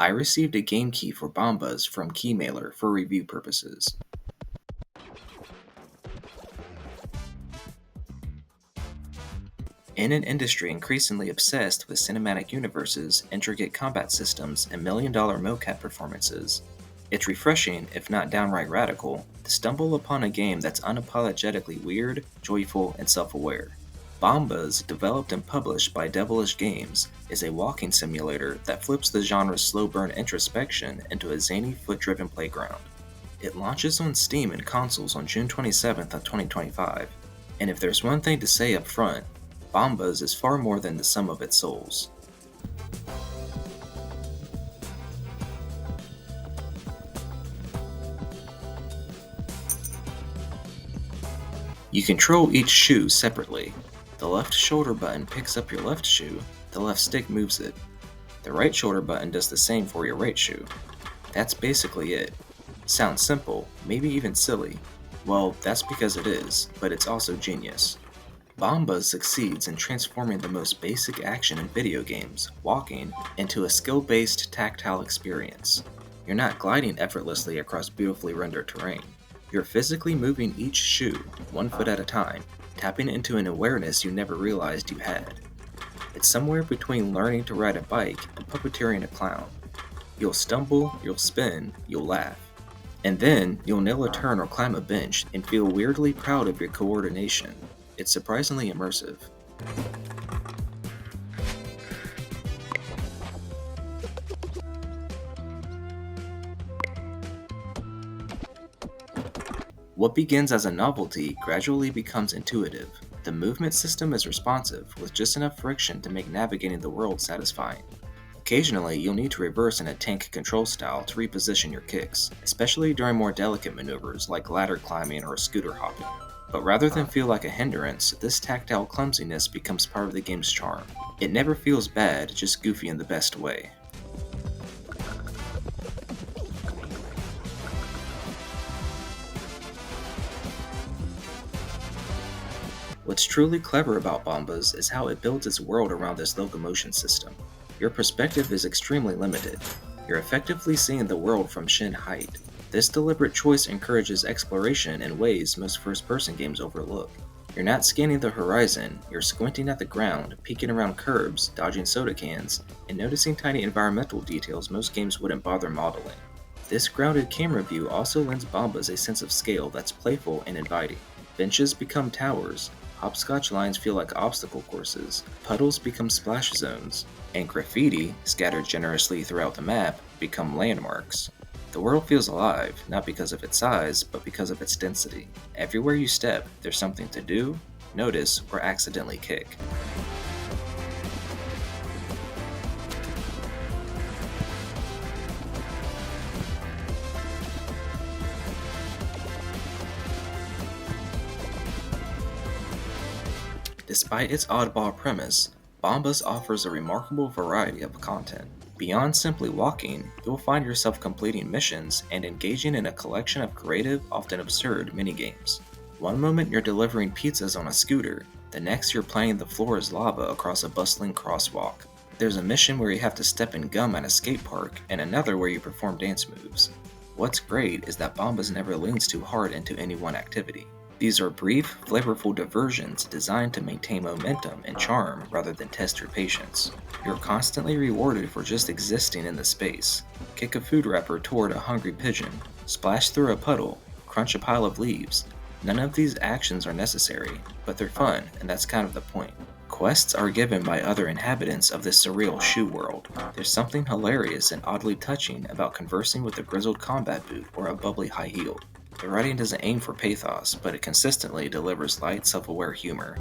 I received a game key for Bambas from Keymailer for review purposes. In an industry increasingly obsessed with cinematic universes, intricate combat systems, and million-dollar mocap performances, it's refreshing, if not downright radical, to stumble upon a game that's unapologetically weird, joyful, and self-aware. Bambas, developed and published by Devilish Games, is a walking simulator that flips the genre's slow-burn introspection into a zany foot-driven playground. It launches on Steam and consoles on June 27th of 2025, and if there's one thing to say up front, Bambas is far more than the sum of its souls. You control each shoe separately. The left shoulder button picks up your left shoe, the left stick moves it. The right shoulder button does the same for your right shoe. That's basically it. Sounds simple, maybe even silly. Well, that's because it is, but it's also genius. Bambas succeeds in transforming the most basic action in video games, walking, into a skill-based tactile experience. You're not gliding effortlessly across beautifully rendered terrain. You're physically moving each shoe, one foot at a time, tapping into an awareness you never realized you had. It's somewhere between learning to ride a bike and puppeteering a clown. You'll stumble, you'll spin, you'll laugh. And then, you'll nail a turn or climb a bench and feel weirdly proud of your coordination. It's surprisingly immersive. What begins as a novelty gradually becomes intuitive. The movement system is responsive, with just enough friction to make navigating the world satisfying. Occasionally, you'll need to reverse in a tank control style to reposition your kicks, especially during more delicate maneuvers like ladder climbing or scooter hopping. But rather than feel like a hindrance, this tactile clumsiness becomes part of the game's charm. It never feels bad, just goofy in the best way. What's truly clever about Bambas is how it builds its world around this locomotion system. Your perspective is extremely limited. You're effectively seeing the world from shin height. This deliberate choice encourages exploration in ways most first-person games overlook. You're not scanning the horizon, you're squinting at the ground, peeking around curbs, dodging soda cans, and noticing tiny environmental details most games wouldn't bother modeling. This grounded camera view also lends Bambas a sense of scale that's playful and inviting. Benches become towers, hopscotch lines feel like obstacle courses, puddles become splash zones, and graffiti, scattered generously throughout the map, become landmarks. The world feels alive, not because of its size, but because of its density. Everywhere you step, there's something to do, notice, or accidentally kick. Despite its oddball premise, Bambas offers a remarkable variety of content. Beyond simply walking, you'll find yourself completing missions and engaging in a collection of creative, often absurd minigames. One moment you're delivering pizzas on a scooter, the next you're playing the floor is lava across a bustling crosswalk. There's a mission where you have to step in gum at a skate park, and another where you perform dance moves. What's great is that Bambas never leans too hard into any one activity. These are brief, flavorful diversions designed to maintain momentum and charm rather than test your patience. You're constantly rewarded for just existing in the space. Kick a food wrapper toward a hungry pigeon, splash through a puddle, crunch a pile of leaves. None of these actions are necessary, but they're fun, and that's kind of the point. Quests are given by other inhabitants of this surreal shoe world. There's something hilarious and oddly touching about conversing with a grizzled combat boot or a bubbly high-heeled. The writing doesn't aim for pathos, but it consistently delivers light, self-aware humor.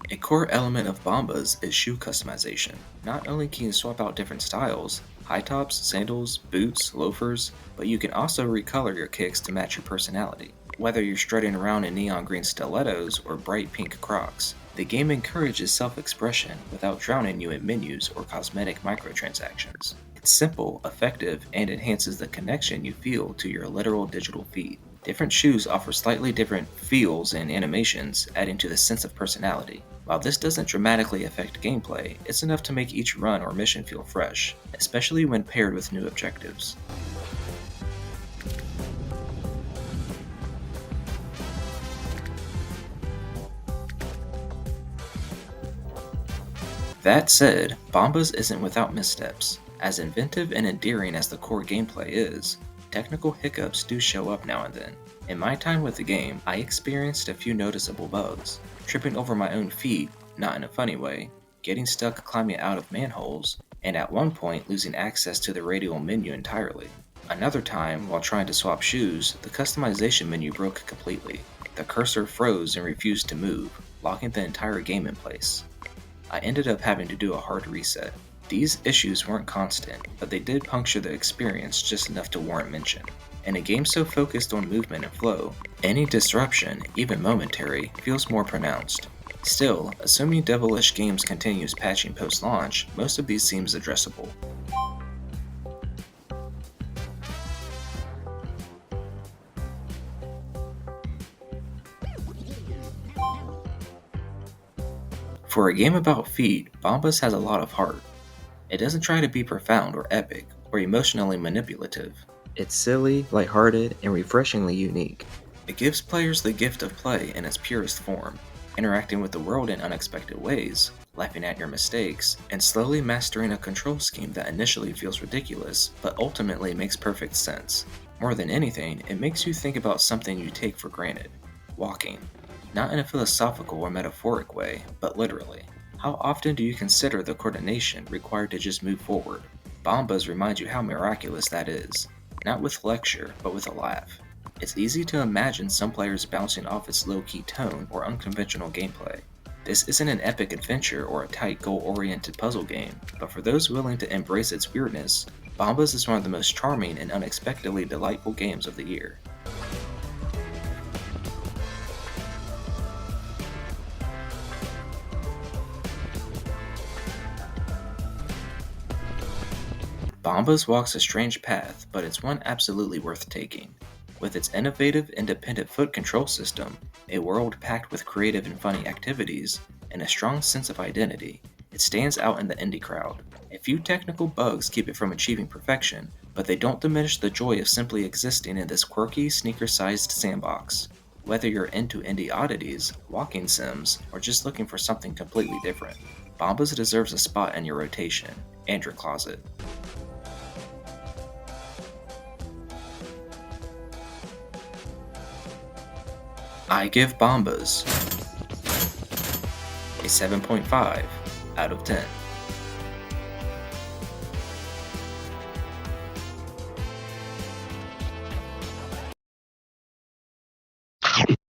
A core element of Bambas is shoe customization. Not only can you swap out different styles, high tops, sandals, boots, loafers, but you can also recolor your kicks to match your personality. Whether you're strutting around in neon green stilettos or bright pink Crocs, the game encourages self-expression without drowning you in menus or cosmetic microtransactions. It's simple, effective, and enhances the connection you feel to your literal digital feet. Different shoes offer slightly different feels and animations, adding to the sense of personality. While this doesn't dramatically affect gameplay, it's enough to make each run or mission feel fresh, especially when paired with new objectives. That said, Bambas isn't without missteps. As inventive and endearing as the core gameplay is, technical hiccups do show up now and then. In my time with the game, I experienced a few noticeable bugs, tripping over my own feet, not in a funny way, getting stuck climbing out of manholes, and at one point losing access to the radial menu entirely. Another time, while trying to swap shoes, the customization menu broke completely. The cursor froze and refused to move, locking the entire game in place. I ended up having to do a hard reset. These issues weren't constant, but they did puncture the experience just enough to warrant mention. In a game so focused on movement and flow, any disruption, even momentary, feels more pronounced. Still, assuming Devilish Games continues patching post-launch, most of these seems addressable. For a game about feet, Bombas has a lot of heart. It doesn't try to be profound or epic, or emotionally manipulative. It's silly, lighthearted, and refreshingly unique. It gives players the gift of play in its purest form, interacting with the world in unexpected ways, laughing at your mistakes, and slowly mastering a control scheme that initially feels ridiculous, but ultimately makes perfect sense. More than anything, it makes you think about something you take for granted: walking. Not in a philosophical or metaphoric way, but literally. How often do you consider the coordination required to just move forward? Bombas reminds you how miraculous that is. Not with lecture, but with a laugh. It's easy to imagine some players bouncing off its low-key tone or unconventional gameplay. This isn't an epic adventure or a tight goal-oriented puzzle game, but for those willing to embrace its weirdness, Bombas is one of the most charming and unexpectedly delightful games of the year. Bambas walks a strange path, but it's one absolutely worth taking. With its innovative, independent foot control system, a world packed with creative and funny activities, and a strong sense of identity, it stands out in the indie crowd. A few technical bugs keep it from achieving perfection, but they don't diminish the joy of simply existing in this quirky, sneaker-sized sandbox. Whether you're into indie oddities, walking sims, or just looking for something completely different, Bambas deserves a spot in your rotation and your closet. I give Bambas a 7.5 out of 10.